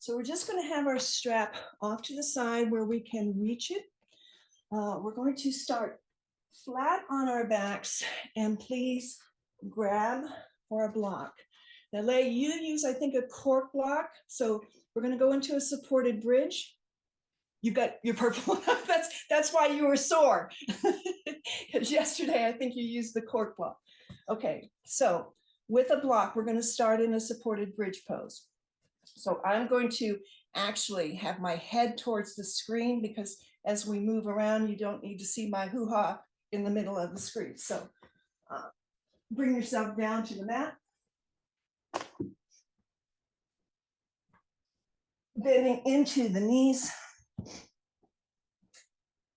So we're just going to have our strap off to the side where we can reach it. We're going to start flat on our backs, and please grab for a block. Now, Leigh, you use, I think, a cork block. So we're going to go into a supported bridge. You've got your purple. that's why you were sore. Because yesterday, I think you used the cork block. Okay, so with a block, we're going to start in a supported bridge pose. So I'm going to actually have my head towards the screen because as we move around, you don't need to see my hoo-ha in the middle of the screen. So bring yourself down to the mat. Bending into the knees.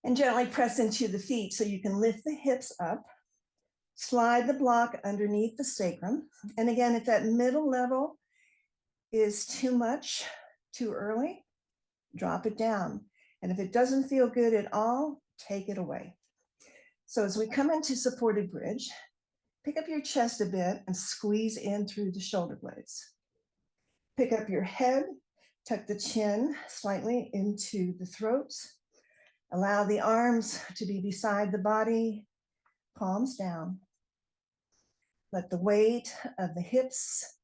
And gently press into the feet so you can lift the hips up. Slide the block underneath the sacrum. And again, if that middle level is too much, too early, drop it down. And if it doesn't feel good at all, take it away. So as we come into supported bridge, pick up your chest a bit and squeeze in through the shoulder blades. Pick up your head, tuck the chin slightly into the throat. Allow the arms to be beside the body, palms down. Let the weight of the hips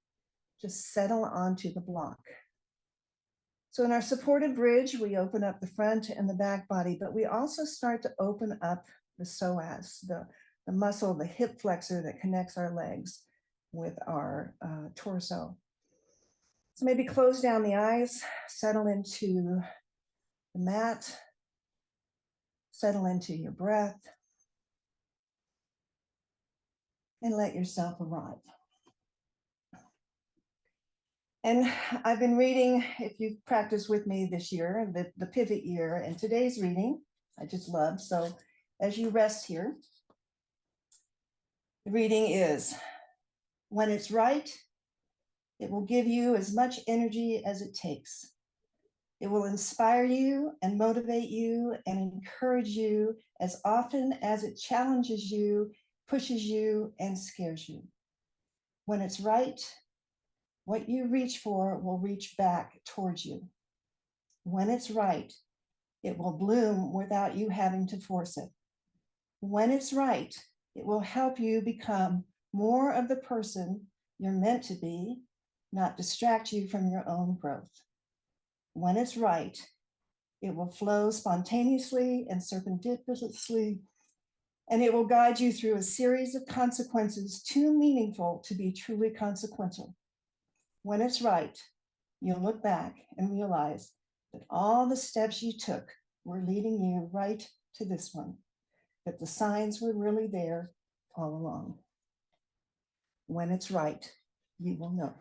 just settle onto the block. So in our supported bridge, we open up the front and the back body, but we also start to open up the psoas, the muscle, the hip flexor that connects our legs with our torso. So maybe close down the eyes, settle into the mat, settle into your breath, and let yourself arrive. And I've been reading, if you've practiced with me this year, the pivot year, and today's reading, I just love. So as you rest here, the reading is, when it's right, it will give you as much energy as it takes. It will inspire you and motivate you and encourage you as often as it challenges you, pushes you, and scares you. When it's right, what you reach for will reach back towards you. When it's right, it will bloom without you having to force it. When it's right, it will help you become more of the person you're meant to be, not distract you from your own growth. When it's right, it will flow spontaneously and serendipitously, and it will guide you through a series of consequences too meaningful to be truly consequential. When it's right, you'll look back and realize that all the steps you took were leading you right to this one, that the signs were really there all along. When it's right, you will know.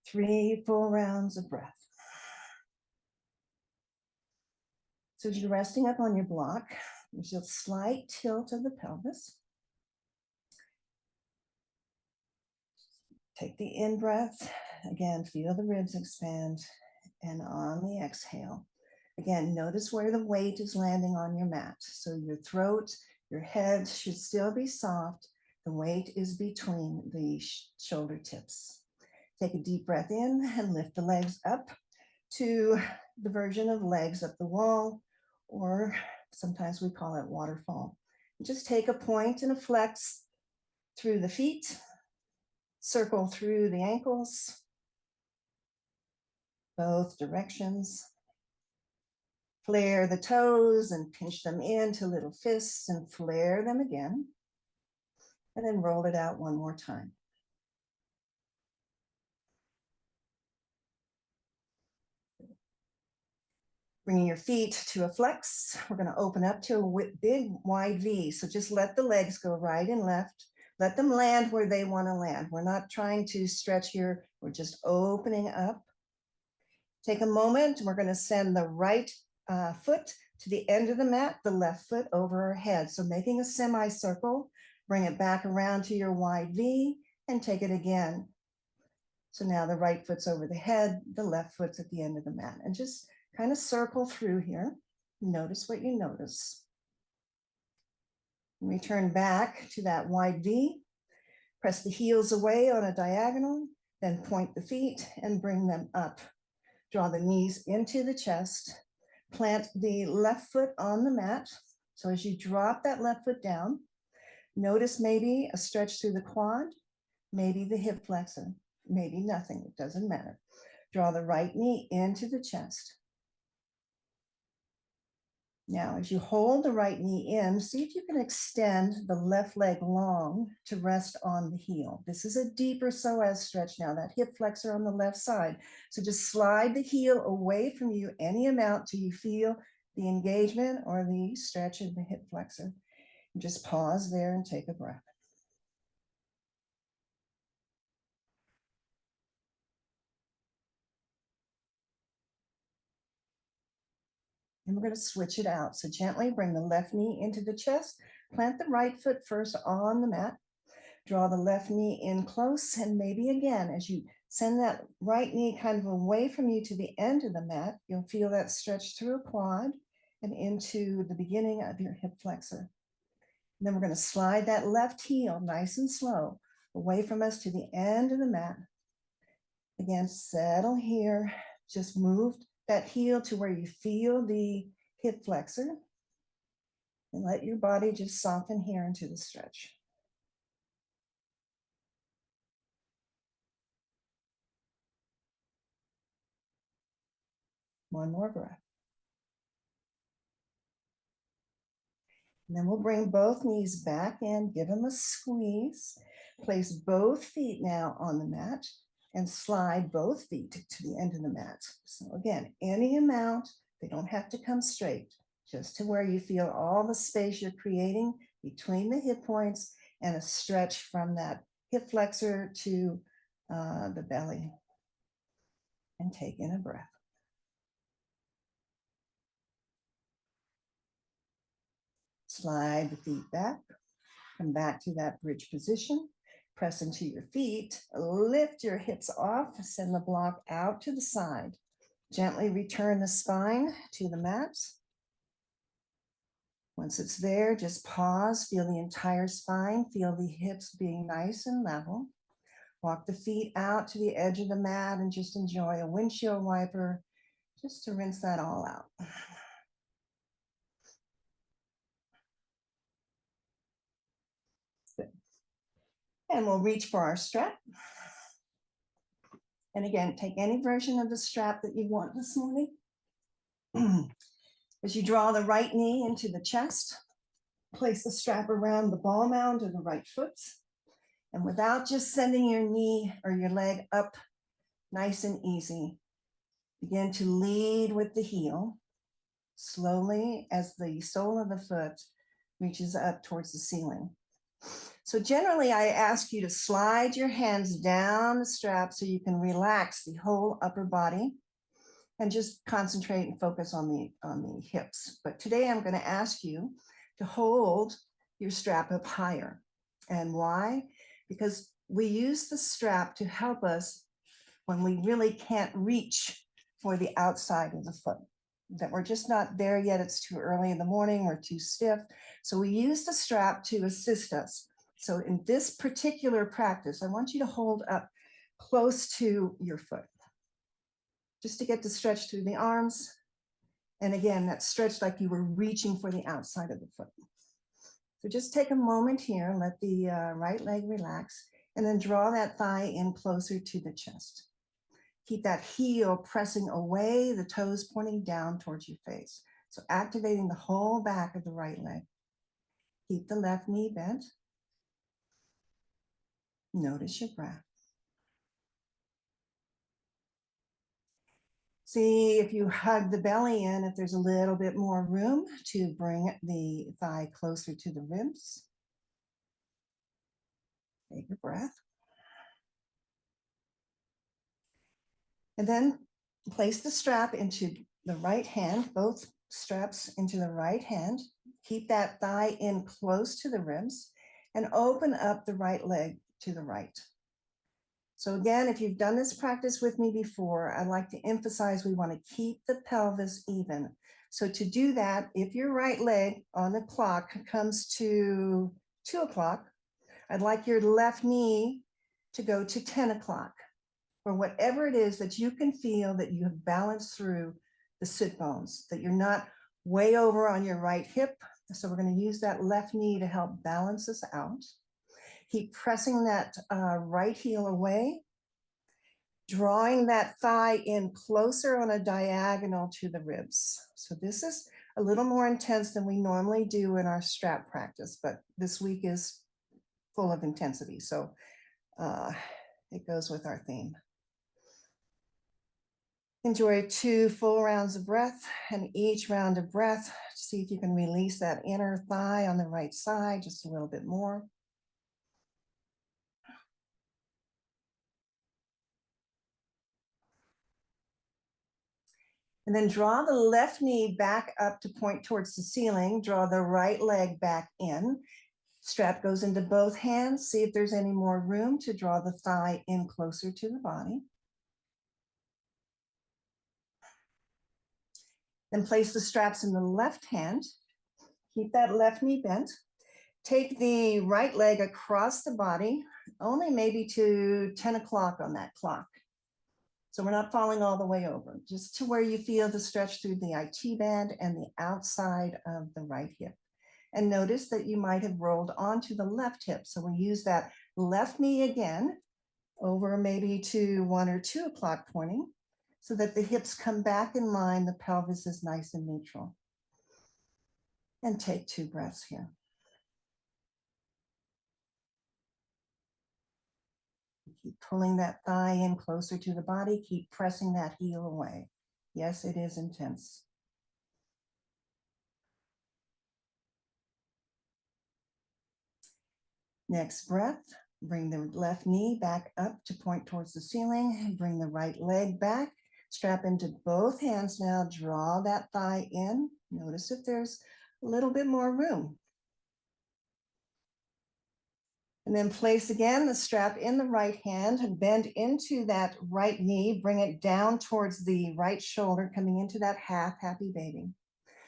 3 full rounds of breath. So as you're resting up on your block, there's a slight tilt of the pelvis. Take the in breath. Again, feel the ribs expand. And on the exhale, again, notice where the weight is landing on your mat. So your throat, your head should still be soft. The weight is between the shoulder tips. Take a deep breath in and lift the legs up to the version of legs up the wall, or sometimes we call it waterfall. Just take a point and a flex through the feet. Circle through the ankles, both directions. Flare the toes and pinch them into little fists and flare them again. And then roll it out one more time. Bringing your feet to a flex. We're going to open up to a big wide V. So just let the legs go right and left. Let them land where they want to land. We're not trying to stretch here. We're just opening up. Take a moment. We're going to send the right foot to the end of the mat, the left foot over our head. So making a semicircle, bring it back around to your wide V and take it again. So now the right foot's over the head, the left foot's at the end of the mat. And just kind of circle through here. Notice what you notice. Return back to that wide V. Press the heels away on a diagonal. Then point the feet and bring them up. Draw the knees into the chest. Plant the left foot on the mat. So as you drop that left foot down, notice maybe a stretch through the quad, maybe the hip flexor, maybe nothing, it doesn't matter. Draw the right knee into the chest. Now, as you hold the right knee in, see if you can extend the left leg long to rest on the heel. This is a deeper psoas stretch now, that hip flexor on the left side. So just slide the heel away from you any amount till you feel the engagement or the stretch of the hip flexor. And just pause there and take a breath. And we're going to switch it out. So gently bring the left knee into the chest. Plant the right foot first on the mat. Draw the left knee in close, and maybe again, as you send that right knee kind of away from you to the end of the mat, you'll feel that stretch through a quad and into the beginning of your hip flexor. And then we're going to slide that left heel nice and slow away from us to the end of the mat. Again, settle here. Just move that heel to where you feel the hip flexor, and let your body just soften here into the stretch. One more breath. And then we'll bring both knees back in, give them a squeeze. Place both feet now on the mat and slide both feet to the end of the mat. So again, any amount, they don't have to come straight, just to where you feel all the space you're creating between the hip points and a stretch from that hip flexor to the belly. And take in a breath. Slide the feet back. Come back to that bridge position. Press into your feet. Lift your hips off. Send the block out to the side. Gently return the spine to the mat. Once it's there, just pause. Feel the entire spine. Feel the hips being nice and level. Walk the feet out to the edge of the mat and just enjoy a windshield wiper just to rinse that all out. Good. And we'll reach for our strap. And again, take any version of the strap that you want this morning. As you draw the right knee into the chest, place the strap around the ball mound of the right foot. And without just sending your knee or your leg up nice and easy, begin to lead with the heel slowly as the sole of the foot reaches up towards the ceiling. So generally, I ask you to slide your hands down the strap so you can relax the whole upper body and just concentrate and focus on the hips. But today I'm going to ask you to hold your strap up higher. And why? Because we use the strap to help us when we really can't reach for the outside of the foot, that we're just not there yet. It's too early in the morning, we're too stiff. So we use the strap to assist us. So in this particular practice, I want you to hold up close to your foot, just to get the stretch through the arms. And again, that stretch like you were reaching for the outside of the foot. So just take a moment here, let the right leg relax, and then draw that thigh in closer to the chest. Keep that heel pressing away, the toes pointing down towards your face. So activating the whole back of the right leg. Keep the left knee bent. Notice your breath. See if you hug the belly in, if there's a little bit more room to bring the thigh closer to the ribs. Take a breath. And then place the strap into the right hand, both straps into the right hand. Keep that thigh in close to the ribs and open up the right leg to the right. So again, if you've done this practice with me before, I'd like to emphasize we want to keep the pelvis even. So to do that, if your right leg on the clock comes to 2 o'clock, I'd like your left knee to go to 10 o'clock. or whatever it is that you can feel that you have balanced through the sit bones, that you're not way over on your right hip. So we're going to use that left knee to help balance us out. Keep pressing that right heel away, drawing that thigh in closer on a diagonal to the ribs. So this is a little more intense than we normally do in our strap practice, but this week is full of intensity. So it goes with our theme. Enjoy 2 full rounds of breath, and each round of breath, see if you can release that inner thigh on the right side just a little bit more. And then draw the left knee back up to point towards the ceiling. Draw the right leg back in. Strap goes into both hands. See if there's any more room to draw the thigh in closer to the body. Then place the straps in the left hand. Keep that left knee bent. Take the right leg across the body, only maybe to 10 o'clock on that clock. So we're not falling all the way over, just to where you feel the stretch through the IT band and the outside of the right hip. And notice that you might have rolled onto the left hip. So we use that left knee again over maybe to 1 or 2 o'clock pointing so that the hips come back in line, the pelvis is nice and neutral. And take 2 breaths here. Keep pulling that thigh in closer to the body. Keep pressing that heel away. Yes, it is intense. Next breath, bring the left knee back up to point towards the ceiling and bring the right leg back. Strap into both hands now. Draw that thigh in. Notice if there's a little bit more room. And then place again the strap in the right hand and bend into that right knee. Bring it down towards the right shoulder, coming into that half happy baby.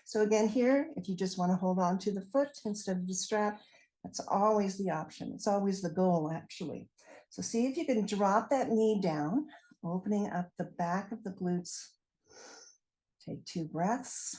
So again here, if you just want to hold on to the foot instead of the strap, that's always the option. It's always the goal, actually. So see if you can drop that knee down, opening up the back of the glutes. Take 2 breaths.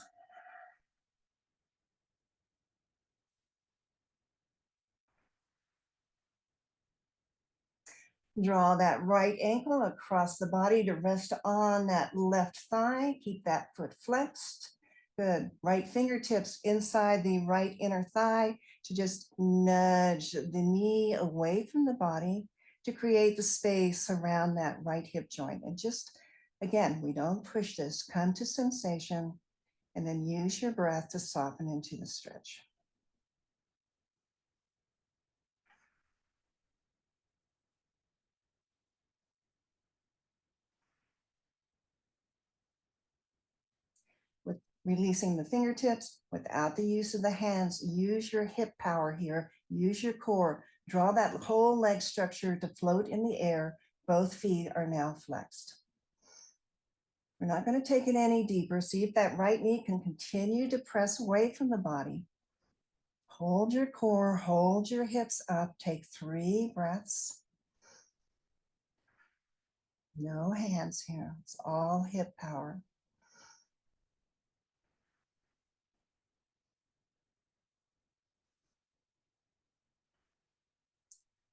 Draw that right ankle across the body to rest on that left thigh. Keep that foot flexed. Good. Right fingertips inside the right inner thigh to just nudge the knee away from the body to create the space around that right hip joint. And just, again, we don't push this. Come to sensation and then use your breath to soften into the stretch. With releasing the fingertips without the use of the hands, use your hip power here, use your core, draw that whole leg structure to float in the air. Both feet are now flexed. We're not going to take it any deeper. See if that right knee can continue to press away from the body. Hold your core, hold your hips up, take 3 breaths. No hands here, it's all hip power.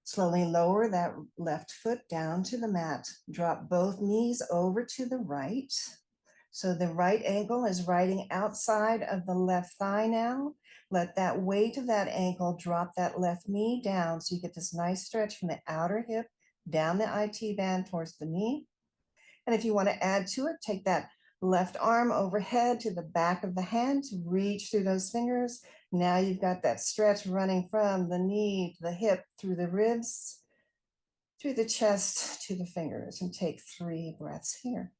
Slowly lower that left foot down to the mat. Drop both knees over to the right. So the right ankle is riding outside of the left thigh now. Let that weight of that ankle drop that left knee down so you get this nice stretch from the outer hip down the IT band towards the knee. And if you want to add to it, take that left arm overhead to the back of the hand to reach through those fingers. Now you've got that stretch running from the knee to the hip, through the ribs, through the chest to the fingers, and take 3 breaths here.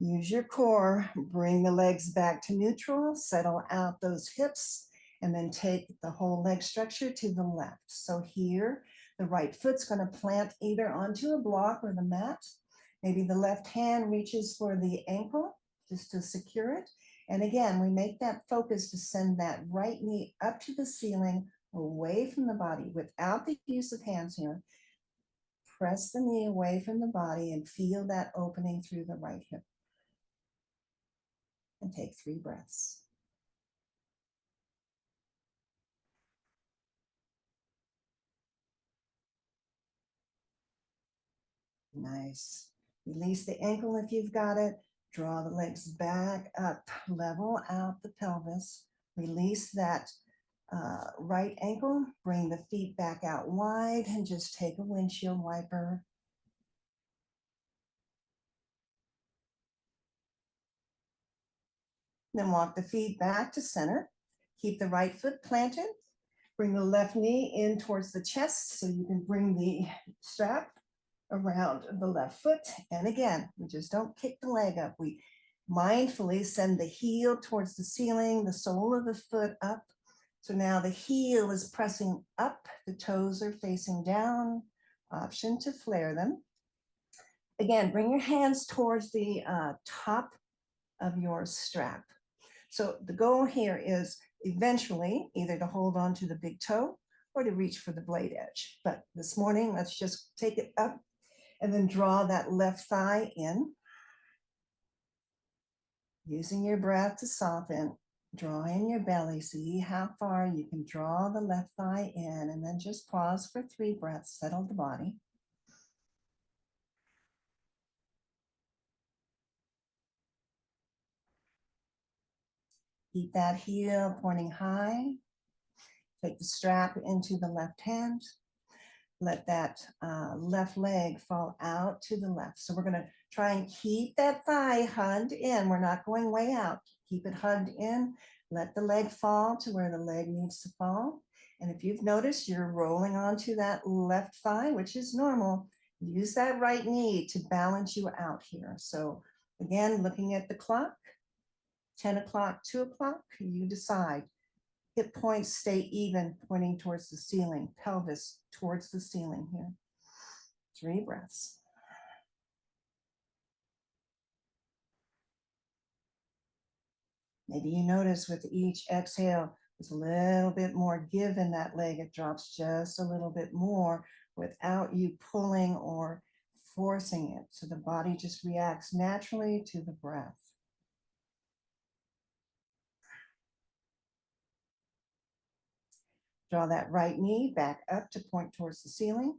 Use your core, bring the legs back to neutral, settle out those hips, and then take the whole leg structure to the left. So here, the right foot's going to plant either onto a block or the mat, Maybe the left hand reaches for the ankle just to secure it. And again, we make that focus to send that right knee up to the ceiling, away from the body without the use of hands here. Press the knee away from the body and feel that opening through the right hip. And take 3 breaths. Nice. Release the ankle if you've got it. Draw the legs back up. Level out the pelvis. Release that right ankle. Bring the feet back out wide and just take a windshield wiper. Then walk the feet back to center. Keep the right foot planted. Bring the left knee in towards the chest so you can bring the strap around the left foot. And again, we just don't kick the leg up. We mindfully send the heel towards the ceiling, the sole of the foot up. So now the heel is pressing up, the toes are facing down. Option to flare them. Again, bring your hands towards the top of your strap. So the goal here is eventually either to hold on to the big toe or to reach for the blade edge. But this morning, let's just take it up and then draw that left thigh in. Using your breath to soften, draw in your belly. See how far you can draw the left thigh in, and then just pause for 3 breaths, settle the body. Keep that heel pointing high. Take the strap into the left hand. Let that left leg fall out to the left. So we're going to try and keep that thigh hugged in. We're not going way out. Keep it hugged in. Let the leg fall to where the leg needs to fall. And if you've noticed you're rolling onto that left thigh, which is normal, use that right knee to balance you out here. So again, looking at the clock, 10 o'clock, 2 o'clock, you decide. Hip points stay even, pointing towards the ceiling, pelvis towards the ceiling here. 3 breaths. Maybe you notice with each exhale, there's a little bit more give in that leg. It drops just a little bit more without you pulling or forcing it. So the body just reacts naturally to the breath. Draw that right knee back up to point towards the ceiling.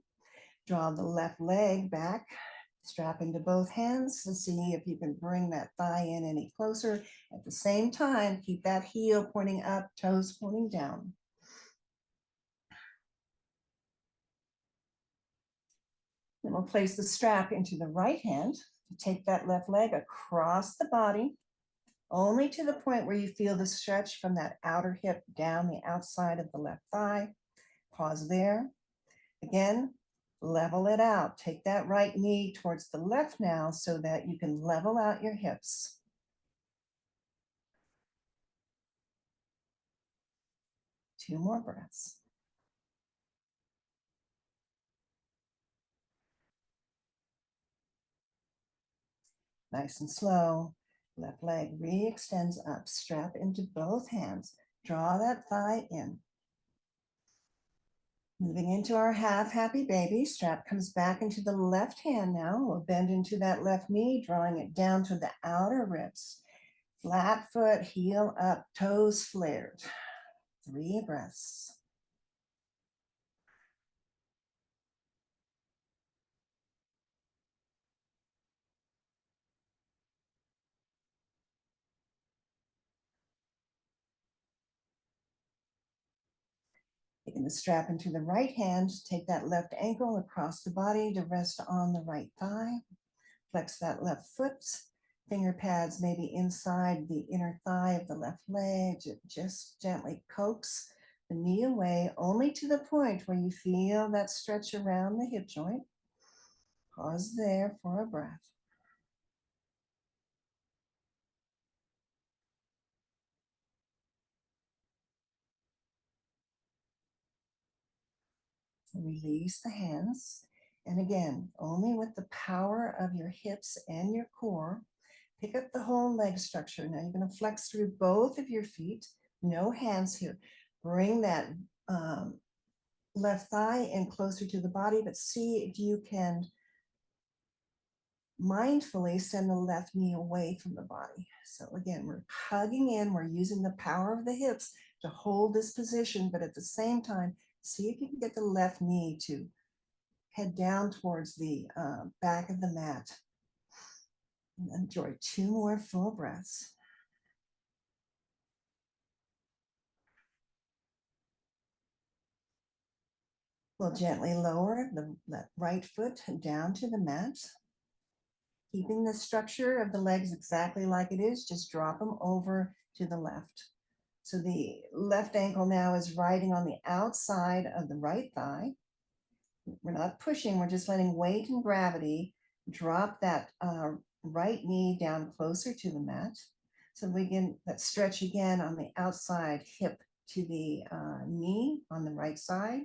Draw the left leg back, strap into both hands to see if you can bring that thigh in any closer. At the same time, keep that heel pointing up, toes pointing down. Then we'll place the strap into the right hand. Take that left leg across the body, only to the point where you feel the stretch from that outer hip down the outside of the left thigh. Pause there. Again, level it out. Take that right knee towards the left now so that you can level out your hips. 2 more breaths. Nice and slow. Left leg re-extends up. Strap into both hands. Draw that thigh in. Moving into our half happy baby. Strap comes back into the left hand now. We'll bend into that left knee, drawing it down to the outer ribs. Flat foot, heel up, toes flared. 3 breaths. Taking the strap into the right hand, take that left ankle across the body to rest on the right thigh. Flex that left foot. Finger pads maybe inside the inner thigh of the left leg. Just gently coax the knee away, only to the point where you feel that stretch around the hip joint. Pause there for a breath. Release the hands. And again, only with the power of your hips and your core, pick up the whole leg structure. Now you're going to flex through both of your feet, no hands here. Bring that left thigh in closer to the body, but see if you can mindfully send the left knee away from the body. So again, we're hugging in, we're using the power of the hips to hold this position, but at the same time, see if you can get the left knee to head down towards the back of the mat. And enjoy 2 more full breaths. We'll gently lower the right foot down to the mat, keeping the structure of the legs exactly like it is, just drop them over to the left. So the left ankle now is riding on the outside of the right thigh. We're not pushing, we're just letting weight and gravity drop that right knee down closer to the mat. So we get that stretch again on the outside hip to the knee on the right side.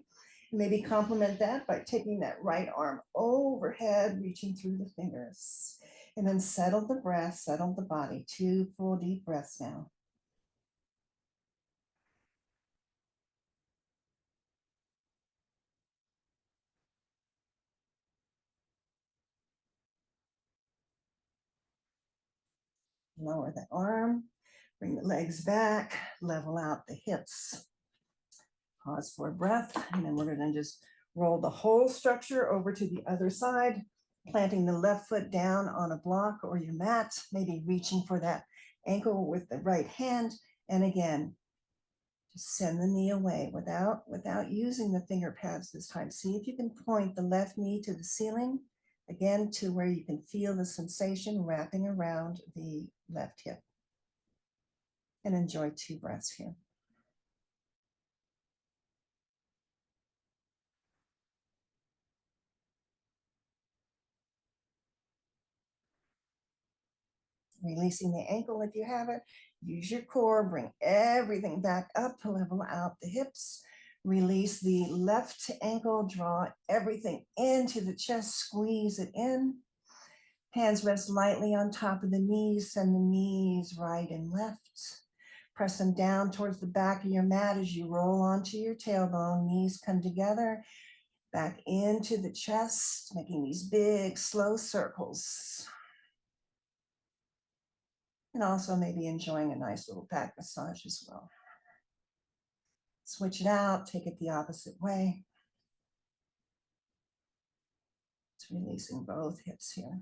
Maybe complement that by taking that right arm overhead, reaching through the fingers. And then settle the breath, settle the body. 2 full deep breaths now. Lower the arm, bring the legs back, level out the hips. Pause for a breath, and then we're going to just roll the whole structure over to the other side, planting the left foot down on a block or your mat, maybe reaching for that ankle with the right hand. And again, just send the knee away without using the finger pads this time. See if you can point the left knee to the ceiling, again, to where you can feel the sensation wrapping around the left hip. And enjoy 2 breaths here. Releasing the ankle if you have it. Use your core, bring everything back up, level out the hips. Release the left ankle, draw everything into the chest, squeeze it in. Hands rest lightly on top of the knees, send the knees right and left. Press them down towards the back of your mat as you roll onto your tailbone. Knees come together, back into the chest, making these big, slow circles. And also maybe enjoying a nice little back massage as well. Switch it out, take it the opposite way. It's releasing both hips here.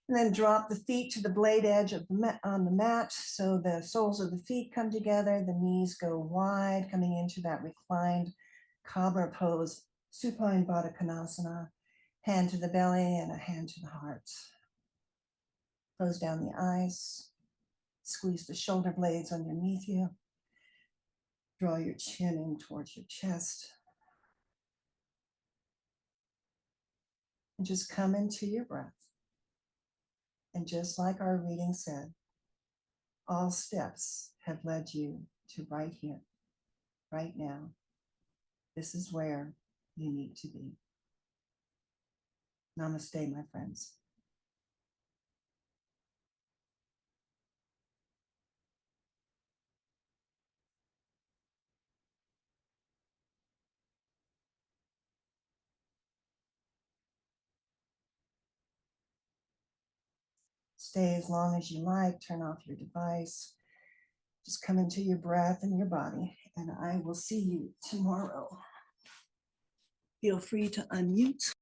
And then drop the feet to the blade edge of the mat, on the mat, so the soles of the feet come together, the knees go wide, coming into that reclined cobra pose, supine Baddha Konasana. Hand to the belly and a hand to the heart. Close down the eyes. Squeeze the shoulder blades underneath you. Draw your chin in towards your chest. And just come into your breath. And just like our reading said, all steps have led you to right here, right now. This is where you need to be. Namaste, my friends. Stay as long as you like, turn off your device. Just come into your breath and your body, and I will see you tomorrow. Feel free to unmute.